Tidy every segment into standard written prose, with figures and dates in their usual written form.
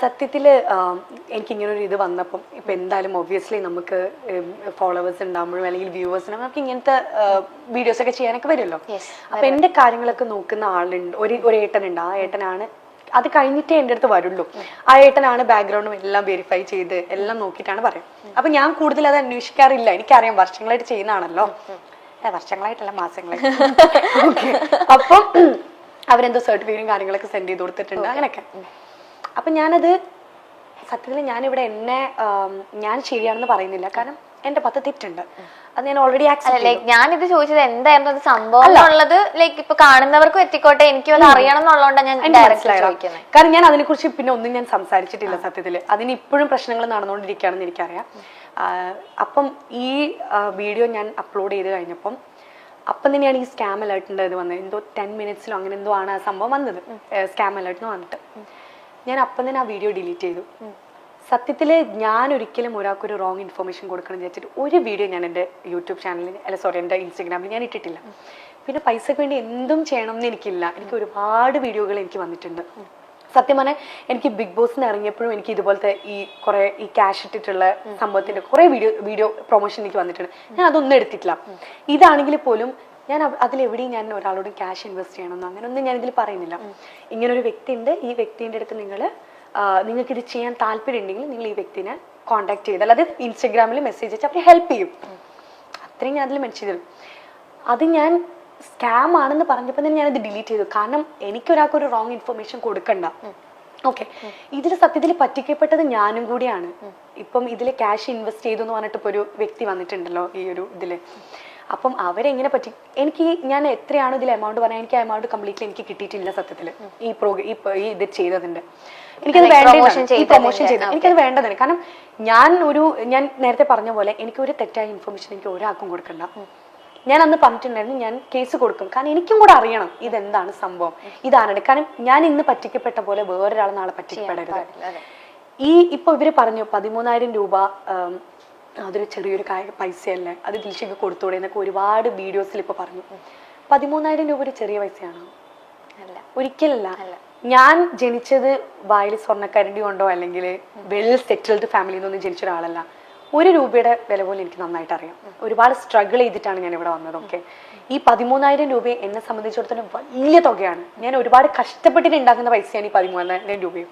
സത്യത്തില് എനിക്കിങ്ങനൊരു ഇത് വന്നപ്പം ഇപ്പം എന്തായാലും ഒബ്വിയസ്ലി നമുക്ക് ഫോളോവേഴ്സ് ഉണ്ടാകുമ്പോഴും അല്ലെങ്കിൽ വ്യൂവേഴ്സിനും നമുക്ക് ഇങ്ങനത്തെ വീഡിയോസ് ഒക്കെ ചെയ്യാനൊക്കെ വരുമല്ലോ. അപ്പൊ എന്റെ കാര്യങ്ങളൊക്കെ നോക്കുന്ന ആളുണ്ട്, ഒരു ഏട്ടനുണ്ട്. ആ ഏട്ടനാണ് അത് കഴിഞ്ഞിട്ടേ എൻ്റെ അടുത്ത് വരുള്ളൂ. ആ ഏട്ടനാണ് ബാക്ക്ഗ്രൗണ്ടും എല്ലാം വെരിഫൈ ചെയ്ത് എല്ലാം നോക്കിയിട്ടാണ് പറയാം. അപ്പൊ ഞാൻ കൂടുതൽ അത് അന്വേഷിക്കാറില്ല. എനിക്കറിയാം വർഷങ്ങളായിട്ട് ചെയ്യുന്നതാണല്ലോ. വർഷങ്ങളായിട്ടല്ല, മാസങ്ങളായിട്ട്. ഓക്കെ. അപ്പം അവരെന്തോ സർട്ടിഫിക്കറ്റും കാര്യങ്ങളൊക്കെ സെൻഡ് ചെയ്ത് കൊടുത്തിട്ടുണ്ട് അങ്ങനെയൊക്കെ. അപ്പൊ ഞാനത് സത്യത്തിൽ ഞാനിവിടെ ഞാൻ ശരിയാണെന്ന് പറയുന്നില്ല, കാരണം എന്റെ 10 തെറ്റുണ്ട്. അത് ഞാൻ ഓൾറെഡി ഞാനിത് ചോദിച്ചത് എന്തായിരുന്നു അത് സംഭവം എന്നുള്ളത്. ലൈക്ക് ഇപ്പൊ കാണുന്നവർക്ക് എത്തിക്കോട്ടെ, എനിക്കും അത് അറിയണം എന്നുള്ളതുകൊണ്ടാണ് ഞാൻ ചോദിക്കുന്നത്. കാരണം ഞാൻ അതിനെക്കുറിച്ച് പിന്നെ ഒന്നും ഞാൻ സംസാരിച്ചിട്ടില്ല സത്യത്തില്. അതിന് ഇപ്പോഴും പ്രശ്നങ്ങൾ നടന്നുകൊണ്ടിരിക്കുകയാണെന്ന് എനിക്കറിയാം. അപ്പം ഈ വീഡിയോ ഞാൻ അപ്ലോഡ് ചെയ്ത് കഴിഞ്ഞപ്പം അപ്പം തന്നെയാണ് ഈ സ്കാം അലേർട്ടിൻ്റെ ഇത് വന്നത്. എന്തോ 10 മിനിറ്റ്സിലോ അങ്ങനെ എന്തോ ആണ് ആ സംഭവം വന്നത്, സ്കാം അലേർട്ടിന് വന്നിട്ട്. ഞാൻ അപ്പം തന്നെ ആ വീഡിയോ ഡിലീറ്റ് ചെയ്തു. സത്യത്തിൽ ഞാൻ ഒരിക്കലും ഒരാൾക്കൊരു റോങ് ഇൻഫർമേഷൻ കൊടുക്കണം വിചാരിച്ചിട്ട് ഒരു വീഡിയോ ഞാൻ എൻ്റെ യൂട്യൂബ് ചാനലിൽ എൻ്റെ ഇൻസ്റ്റാഗ്രാമിൽ ഞാൻ ഇട്ടിട്ടില്ല. പിന്നെ പൈസക്ക് വേണ്ടി എന്തും ചെയ്യണം എന്ന് എനിക്കില്ല. എനിക്ക് ഒരുപാട് വീഡിയോകൾ എനിക്ക് വന്നിട്ടുണ്ട്. സത്യം പറഞ്ഞാൽ എനിക്ക് ബിഗ് ബോസിന് ഇറങ്ങിയപ്പോഴും എനിക്ക് ഇതുപോലത്തെ ഈ ക്യാഷ് ഇട്ടിട്ടുള്ള സംഭവത്തിന്റെ കുറെ വീഡിയോ പ്രൊമോഷൻ എനിക്ക് വന്നിട്ടുണ്ട്. ഞാൻ അതൊന്നും എടുത്തിട്ടില്ല. ഇതാണെങ്കിൽ പോലും ഞാൻ അതിലെവിടെയും ഞാൻ ഒരാളോട് ക്യാഷ് ഇൻവെസ്റ്റ് ചെയ്യണമെന്നോ അങ്ങനെയൊന്നും ഞാൻ ഇതിൽ പറയുന്നില്ല. ഇങ്ങനൊരു വ്യക്തി ഉണ്ട്, ഈ വ്യക്തിൻ്റെ അടുത്ത് നിങ്ങൾക്ക് ഇത് ചെയ്യാൻ താല്പര്യം ഉണ്ടെങ്കിൽ നിങ്ങൾ ഈ വ്യക്തിനെ കോൺടാക്ട് ചെയ്താൽ, അത് ഇൻസ്റ്റഗ്രാമിൽ മെസ്സേജ് അയച്ചാൽ അവർ ഹെൽപ്പ് ചെയ്യും. അത്രയും ഞാൻ അതിൽ മെൻഷൻ ചെയ്തു. അത് ഞാൻ സ്കാം ആണെന്ന് പറഞ്ഞപ്പോൾ തന്നെ ഞാനത് ഡിലീറ്റ് ചെയ്തു. കാരണം എനിക്കൊരാൾക്കൊരു റോങ് ഇൻഫർമേഷൻ കൊടുക്കണ്ട. ഓക്കെ. ഇതിൽ സത്യത്തിൽ പറ്റിക്കപ്പെട്ടത് ഞാനും കൂടിയാണ്. ഇപ്പം ഇതിൽ ക്യാഷ് ഇൻവെസ്റ്റ് ചെയ്തു എന്ന് പറഞ്ഞിട്ട് ഇപ്പോൾ ഒരു വ്യക്തി വന്നിട്ടുണ്ടല്ലോ ഈ ഒരു ഇതില്. അപ്പം അവരെങ്ങനെ ഞാൻ എത്രയാണോ ഇതിൽ എമൗണ്ട് പറഞ്ഞാൽ എനിക്ക് ആ എമൗണ്ട് കംപ്ലീറ്റ്ലി എനിക്ക് കിട്ടിയിട്ടില്ല സത്യത്തിൽ. ഈ ഇത് ചെയ്തതിന്റെ എനിക്കത് പ്രൊമോഷൻ ചെയ്ത് എനിക്കത് വേണ്ടതാണ്. കാരണം ഞാൻ നേരത്തെ പറഞ്ഞ പോലെ എനിക്ക് ഒരു തെറ്റായ ഇൻഫർമേഷൻ എനിക്ക് ഒരാൾക്കും കൊടുക്കണ്ട. ഞാൻ അന്ന് പറഞ്ഞിട്ടുണ്ടായിരുന്നു ഞാൻ കേസ് കൊടുക്കും. കാരണം എനിക്കും കൂടെ അറിയണം ഇതെന്താണ് സംഭവം, ഇതാണ്. കാരണം ഞാൻ ഇന്ന് പറ്റിക്കപ്പെട്ട പോലെ വേറൊരാൾ നാളെ പറ്റിക്കപ്പെടരുത്. ഇപ്പൊ ഇവര് പറഞ്ഞു 13,000 രൂപ അതൊരു ചെറിയൊരു പൈസയല്ലേ, അത് ദിൽഷയ്ക്ക് കൊടുത്തൂടെ എന്നൊക്കെ ഒരുപാട് വീഡിയോസിൽ ഇപ്പൊ പറഞ്ഞു. 13,000 രൂപ ഒരു ചെറിയ പൈസയാണോ? അല്ല, ഒരിക്കലല്ല. ഞാൻ ജനിച്ചത് വായിൽ സ്വർണ്ണക്കരണ്ടി കൊണ്ടോ അല്ലെങ്കിൽ വെൽ സെറ്റിൽഡ് ഫാമിലിയിൽ നിന്നൊന്നും ജനിച്ച ഒരാളല്ല. 1 രൂപയുടെ വില പോലും എനിക്ക് നന്നായിട്ട് അറിയാം. ഒരുപാട് സ്ട്രഗിൾ ചെയ്തിട്ടാണ് ഞാൻ ഇവിടെ വന്നത്. ഓക്കെ. ഈ 13,000 രൂപ എന്നെ സംബന്ധിച്ചിടത്തോളം വലിയ തുകയാണ്. ഞാൻ ഒരുപാട് കഷ്ടപ്പെട്ടിട്ട് ഉണ്ടാക്കുന്ന പൈസയാണ് ഈ 13,000 രൂപയും.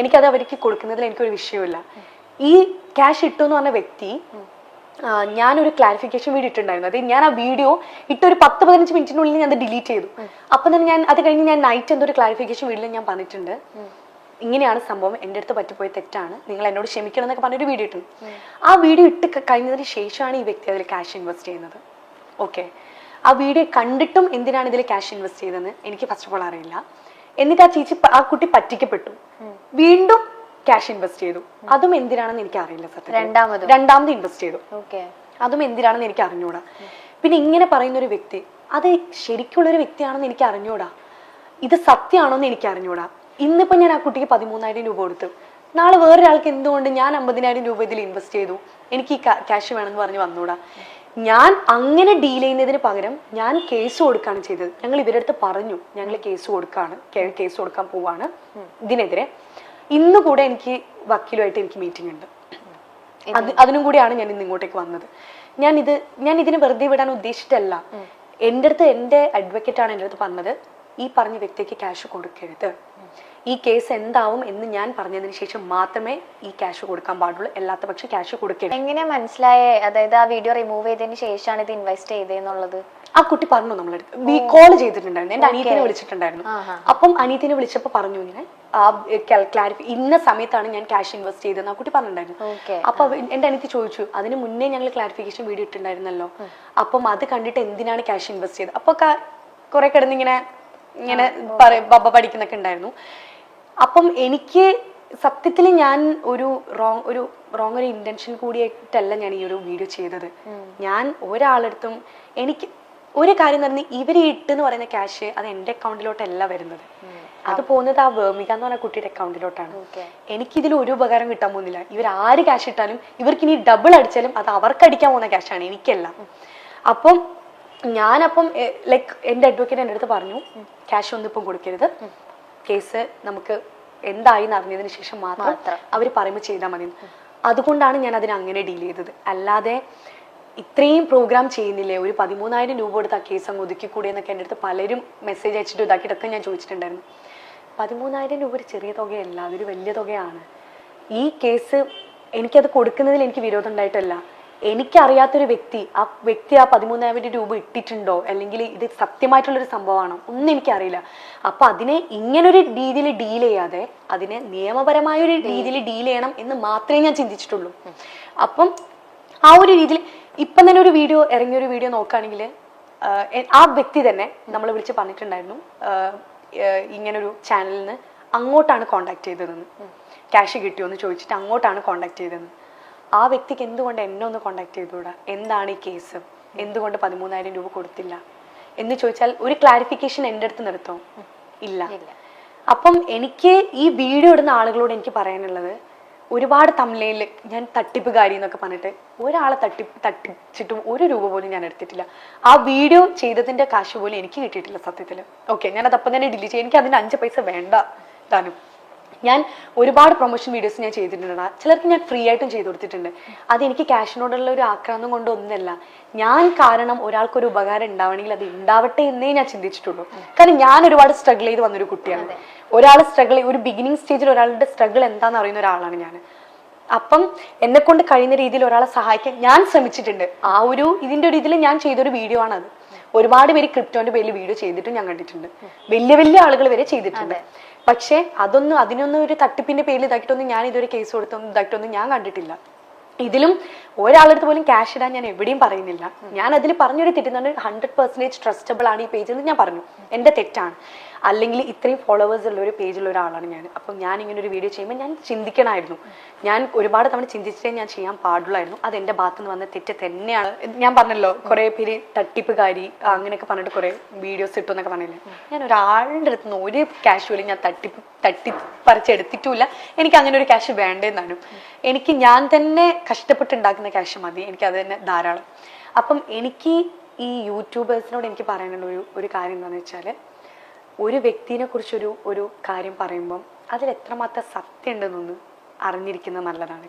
എനിക്കത് അവർക്ക് കൊടുക്കുന്നതിൽ എനിക്കൊരു വിഷയമില്ല. ഈ ക്യാഷ് ഇട്ടു എന്ന് പറഞ്ഞ വ്യക്തി ഞാനൊരു ക്ലാരിഫിക്കേഷൻ വീഡിയോ ഇട്ടുണ്ടായിരുന്നു. അത് ഞാൻ ആ വീഡിയോ ഇട്ടൊരു 10-15 മിനിറ്റിനുള്ളിൽ ഞാൻ അത് ഡിലീറ്റ് ചെയ്തു. അപ്പം തന്നെ അത് കഴിഞ്ഞ് ഞാൻ നൈറ്റ് എന്തോ ഒരു ക്ലാരിഫിക്കേഷൻ വീഡിയോയിൽ ഞാൻ പറഞ്ഞിട്ടുണ്ട്, ഇങ്ങനെയാണ് സംഭവം, എൻ്റെ അടുത്ത് പറ്റിപ്പോയി തെറ്റാണ്, നിങ്ങൾ എന്നോട് ക്ഷമിക്കണം എന്നൊക്കെ പറഞ്ഞൊരു വീഡിയോ ഇട്ടു. ആ വീഡിയോ ഇട്ട് കഴിഞ്ഞതിന് ശേഷമാണ് ഈ വ്യക്തി അതിൽ ക്യാഷ് ഇൻവെസ്റ്റ് ചെയ്യുന്നത്. ഓക്കെ. ആ വീഡിയോ കണ്ടിട്ടും എന്തിനാണ് ഇതിൽ ക്യാഷ് ഇൻവെസ്റ്റ് ചെയ്തതെന്ന് എനിക്ക് ഫസ്റ്റ് ഓഫ് ഓൾ അറിയില്ല. എന്നിട്ട് ആ കുട്ടി പറ്റിക്കപ്പെട്ടു, വീണ്ടും ക്യാഷ് ഇൻവെസ്റ്റ് ചെയ്തു. അതും എന്തിനാണെന്ന് എനിക്ക് അറിയില്ല സത്യം. രണ്ടാമത് ഇൻവെസ്റ്റ് ചെയ്തു. അതും എന്തിനാണെന്ന് എനിക്ക് അറിഞ്ഞൂടാ. പിന്നെ ഇങ്ങനെ പറയുന്ന ഒരു വ്യക്തി അത് ശരിക്കുള്ളൊരു വ്യക്തിയാണെന്ന് എനിക്ക് അറിഞ്ഞൂടാ, ഇത് സത്യമാണോന്ന് എനിക്ക് അറിഞ്ഞൂടാ. ഇന്നിപ്പോ ഞാൻ ആ കുട്ടിക്ക് 13,000 രൂപ കൊടുത്തു, നാളെ വേറൊരാൾക്ക് എന്തുകൊണ്ട് ഞാൻ 50,000 രൂപ ഇതിൽ ഇൻവെസ്റ്റ് ചെയ്തു, എനിക്ക് ഈ ക്യാഷ് വേണമെന്ന് പറഞ്ഞ് വന്നൂടാ? ഞാൻ അങ്ങനെ ഡീൽ ചെയ്യുന്നതിന് പകരം ഞാൻ കേസ് കൊടുക്കുകയാണ് ചെയ്തത്. ഞങ്ങൾ ഇവരുടെ അടുത്ത് പറഞ്ഞു ഞങ്ങൾ കേസ് കൊടുക്കാൻ പോവാണ് ഇതിനെതിരെ. ഇന്ന് കൂടെ എനിക്ക് വക്കീലുമായിട്ട് എനിക്ക് മീറ്റിംഗ് ഉണ്ട്. അതിനും കൂടിയാണ് ഞാൻ ഇന്ന് ഇങ്ങോട്ടേക്ക് വന്നത്. ഞാൻ ഇതിനെ വെറുതെ വിടാൻ ഉദ്ദേശിച്ചിട്ടല്ല. എൻ്റെ അഡ്വക്കേറ്റ് ആണ് എൻ്റെ അടുത്ത് പറഞ്ഞത്, ഈ പറഞ്ഞ വ്യക്തിക്ക് ക്യാഷ് കൊടുക്കരുത്, ഈ കേസ് എന്താവും എന്ന് ഞാൻ പറഞ്ഞതിന് ശേഷം മാത്രമേ ഈ ക്യാഷ് കൊടുക്കാൻ പാടുള്ളൂ, അല്ലാത്ത പക്ഷെ ക്യാഷ് കൊടുക്കരുത്. എങ്ങനെ മനസ്സിലായേ? അതായത് ആ വീഡിയോ റിമൂവ് ചെയ്തതിന് ശേഷമാണ് ഇത് ഇൻവെസ്റ്റ് ചെയ്തതെന്നുള്ളത് ആ കുട്ടി പറഞ്ഞു. നമ്മളെടുത്ത് കോൾ ചെയ്തിട്ടുണ്ടായിരുന്നു, എന്റെ അനിയത്തിനെ വിളിച്ചിട്ടുണ്ടായിരുന്നു. അപ്പം അനിയത്തിനെ വിളിച്ചപ്പോ പറഞ്ഞു ഇങ്ങനെ ഇന്ന സമയത്താണ് ഞാൻ ക്യാഷ് ഇൻവെസ്റ്റ് ചെയ്തതെന്ന് ആ കുട്ടി പറഞ്ഞിട്ടുണ്ടായിരുന്നു. അപ്പൊ എന്റെ അനിയത്തി ചോദിച്ചു, അതിന് മുന്നേ ഞങ്ങൾ ക്ലാരിഫിക്കേഷൻ വീഡിയോ ഇട്ടുണ്ടായിരുന്നല്ലോ, അപ്പം അത് കണ്ടിട്ട് എന്തിനാണ് ക്യാഷ് ഇൻവെസ്റ്റ് ചെയ്തത്? അപ്പൊ കുറെ കിടന്നിങ്ങനെ ബബ പഠിക്കുന്നൊക്കെ ഉണ്ടായിരുന്നു. അപ്പം എനിക്ക് സത്യത്തിൽ ഞാൻ ഒരു റോങ് ഇന്റൻഷൻ കൂടിയായിട്ടല്ല ഞാൻ ഈ ഒരു വീഡിയോ ചെയ്തത്. ഞാൻ ഒരാളടുത്തും എനിക്ക് ഒരു കാര്യം തന്നെ, ഇവര് ഇട്ടെന്ന് പറയുന്ന ക്യാഷ് അത് എന്റെ അക്കൗണ്ടിലോട്ടല്ല വരുന്നത്, അത് പോകുന്നത് ആ വേമിക എന്ന് പറഞ്ഞ കുട്ടിയുടെ അക്കൗണ്ടിലോട്ടാണ്. എനിക്കിതിൽ ഒരു ഉപകാരം കിട്ടാൻ പോകുന്നില്ല. ഇവർ ആര് ക്യാഷ് ഇട്ടാലും ഇവർക്ക് ഇനി ഡബിൾ അടിച്ചാലും അത് അവർക്ക് അടിക്കാൻ പോകുന്ന ക്യാഷാണ്, എനിക്കല്ല. അപ്പം ലൈക്ക് എന്റെ അഡ്വക്കേറ്റ് എൻ്റെ അടുത്ത് പറഞ്ഞു, ക്യാഷ് ഒന്നും ഇപ്പം കൊടുക്കരുത്, കേസ് നമുക്ക് എന്തായി എന്ന് അറിഞ്ഞതിന് ശേഷം മാത്രം അവർ പറയുമ്പോൾ ചെയ്താൽ മതി. അതുകൊണ്ടാണ് ഞാൻ അതിനെ അങ്ങനെ ഡീൽ ചെയ്തത്. അല്ലാതെ ഇത്രയും പ്രോഗ്രാം ചെയ്യുന്നില്ലേ, ഒരു 13,000 രൂപ കൊടുത്ത് ആ കേസ് അങ്ങ് ഒതുക്കിക്കൂടെ എന്നൊക്കെ എൻ്റെ അടുത്ത് പലരും മെസ്സേജ് അയച്ചിട്ട് ഇതാക്കിയിട്ടൊക്കെ ഞാൻ ചോദിച്ചിട്ടുണ്ടായിരുന്നു. 13,000 രൂപ ഒരു ചെറിയ തുകയല്ല, അതൊരു വലിയ തുകയാണ്. ഈ കേസ് എനിക്കത് കൊടുക്കുന്നതിൽ എനിക്ക് വിരോധം ഉണ്ടായിട്ടല്ല. എനിക്കറിയാത്തൊരു വ്യക്തി ആ 13,000 രൂപ ഇട്ടിട്ടുണ്ടോ, അല്ലെങ്കിൽ ഇത് സത്യമായിട്ടുള്ളൊരു സംഭവമാണോ ഒന്നും എനിക്കറിയില്ല. അപ്പൊ അതിനെ ഇങ്ങനൊരു രീതിയിൽ ഡീൽ ചെയ്യാതെ അതിനെ നിയമപരമായൊരു രീതിയിൽ ഡീൽ ചെയ്യണം എന്ന് മാത്രമേ ഞാൻ ചിന്തിച്ചിട്ടുള്ളൂ. അപ്പം ആ ഒരു രീതിയിൽ ഇപ്പം തന്നെ ഒരു വീഡിയോ ഇറങ്ങിയൊരു വീഡിയോ നോക്കുകയാണെങ്കിൽ ആ വ്യക്തി തന്നെ നമ്മൾ വിളിച്ച് പറഞ്ഞിട്ടുണ്ടായിരുന്നു, ഇങ്ങനൊരു ചാനലിൽ നിന്ന് അങ്ങോട്ടാണ് കോണ്ടാക്ട് ചെയ്തതെന്ന്, ക്യാഷ് കിട്ടിയോ എന്ന് ചോദിച്ചിട്ട് അങ്ങോട്ടാണ് കോണ്ടാക്ട് ചെയ്തതെന്ന്. ആ വ്യക്തിക്ക് എന്തുകൊണ്ട് എന്നെ ഒന്ന് കോണ്ടാക്ട് ചെയ്തുകൂടാ, എന്താണ് ഈ കേസ്, എന്തുകൊണ്ട് 13,000 രൂപ കൊടുത്തില്ല എന്ന് ചോദിച്ചാൽ ഒരു ക്ലാരിഫിക്കേഷൻ എൻ്റെ അടുത്ത് നിർത്തോ? ഇല്ല. അപ്പം എനിക്ക് ഈ വീഡിയോ ഇടുന്ന ആളുകളോട് എനിക്ക് പറയാനുള്ളത്, ഒരുപാട് തമിഴിൽ ഞാൻ തട്ടിപ്പുകാരി എന്നൊക്കെ പറഞ്ഞിട്ട് ഒരാളെ തട്ടിച്ചിട്ടും 1 രൂപ പോലും ഞാൻ എടുത്തിട്ടില്ല. ആ വീഡിയോ ചെയ്തതിന്റെ കാശ് പോലും എനിക്ക് കിട്ടിയിട്ടില്ല സത്യത്തിൽ. ഓക്കെ, ഞാനത് അപ്പം തന്നെ ഡിലീറ്റ് ചെയ്യും. എനിക്ക് അതിന് 5 പൈസ വേണ്ട താനും. ഞാൻ ഒരുപാട് പ്രൊമോഷൻ വീഡിയോസ് ഞാൻ ചെയ്തിട്ടുണ്ട്, ചിലർക്ക് ഞാൻ ഫ്രീ ആയിട്ടും ചെയ്തു കൊടുത്തിട്ടുണ്ട്. അത് എനിക്ക് ക്യാഷിനോടുള്ള ഒരു ആക്രാന്തം കൊണ്ടൊന്നല്ല, ഞാൻ കാരണം ഒരാൾക്കൊരു ഉപകാരം ഉണ്ടാവണമെങ്കിൽ അത് ഉണ്ടാവട്ടെ എന്നേ ഞാൻ ചിന്തിച്ചിട്ടുള്ളൂ. കാരണം ഞാൻ ഒരുപാട് സ്ട്രഗിൾ ചെയ്ത് വന്നൊരു കുട്ടിയാണ്. ഒരാൾ സ്ട്രഗിൾ, ഒരു ബിഗിനിങ് സ്റ്റേജിൽ ഒരാളുടെ സ്ട്രഗിൾ എന്താണെന്ന് അറിയുന്ന ഒരാളാണ് ഞാൻ. അപ്പം എന്നെ കൊണ്ട് കഴിയുന്ന രീതിയിൽ ഒരാളെ സഹായിക്കാൻ ഞാൻ ശ്രമിച്ചിട്ടുണ്ട്. ആ ഒരു ഇതിന്റെ ഒരു ഇതിൽ ഞാൻ ചെയ്തൊരു വീഡിയോ ആണ് അത്. ഒരുപാട് പേര് ക്രിപ്റ്റോന്റെ പേരിൽ വീഡിയോ ചെയ്തിട്ടും ഞാൻ കണ്ടിട്ടുണ്ട്, വലിയ വലിയ ആളുകൾ വരെ ചെയ്തിട്ടുണ്ട്. പക്ഷെ അതിനൊന്നും ഒരു തട്ടിപ്പിന്റെ പേരിൽ ഇതാക്കിയിട്ടൊന്നും ഞാൻ ഇതുവരെ കേസ് കൊടുത്തൊന്നും ഇതാക്കിയിട്ടൊന്നും ഞാൻ കണ്ടിട്ടില്ല. ഇതിലും ഒരാളടുത്ത് പോലും ക്യാഷ് ഇടാൻ ഞാൻ എവിടെയും പറയുന്നില്ല. ഞാൻ അതിൽ പറഞ്ഞൊരു തെറ്റുന്നുണ്ട്, 100% ട്രസ്റ്റബിൾ ആണ് ഈ പേജ് എന്ന് ഞാൻ പറഞ്ഞു. എൻ്റെ തെറ്റാണ്. അല്ലെങ്കിൽ ഇത്രയും ഫോളോവേഴ്സ് ഉള്ള ഒരു പേജുള്ള ഒരാളാണ് ഞാൻ. അപ്പം ഞാൻ ഇങ്ങനെ ഒരു വീഡിയോ ചെയ്യുമ്പോൾ ഞാൻ ചിന്തിക്കണമായിരുന്നു. ഞാൻ ഒരുപാട് തവണ ചിന്തിച്ചിട്ടേ ഞാൻ ചെയ്യാൻ പാടുള്ളായിരുന്നു. അത് എൻ്റെ ഭാഗത്ത് നിന്ന് വന്ന തെറ്റ് തന്നെയാണ്. ഞാൻ പറഞ്ഞല്ലോ, കുറെ പേര് തട്ടിപ്പുകാരി അങ്ങനെയൊക്കെ പറഞ്ഞിട്ട് കുറെ വീഡിയോസ് ഇട്ടു എന്നൊക്കെ പറഞ്ഞില്ലേ. ഞാൻ ഒരാളുടെ അടുത്ത് നിന്ന് ഒരു ക്യാഷ് പോലും ഞാൻ തട്ടിപ്പറിച്ചെടുത്തിട്ടുമില്ല. എനിക്ക് അങ്ങനെ ഒരു ക്യാഷ് വേണ്ടെന്നാണ്. എനിക്ക് ഞാൻ തന്നെ കഷ്ടപ്പെട്ടുണ്ടാക്കുന്ന ക്യാഷ് മതി, എനിക്ക് അത് തന്നെ ധാരാളം. അപ്പം എനിക്ക് ഈ യൂട്യൂബേഴ്സിനോട് എനിക്ക് പറയാനുള്ള ഒരു കാര്യം എന്താണെന്ന് വെച്ചാൽ, ഒരു വ്യക്തിനെ കുറിച്ചൊരു കാര്യം പറയുമ്പം അതിൽ എത്രമാത്രം സത്യം ഉണ്ടെന്നൊന്ന് അറിഞ്ഞിരിക്കുന്നത് നല്ലതാണ്.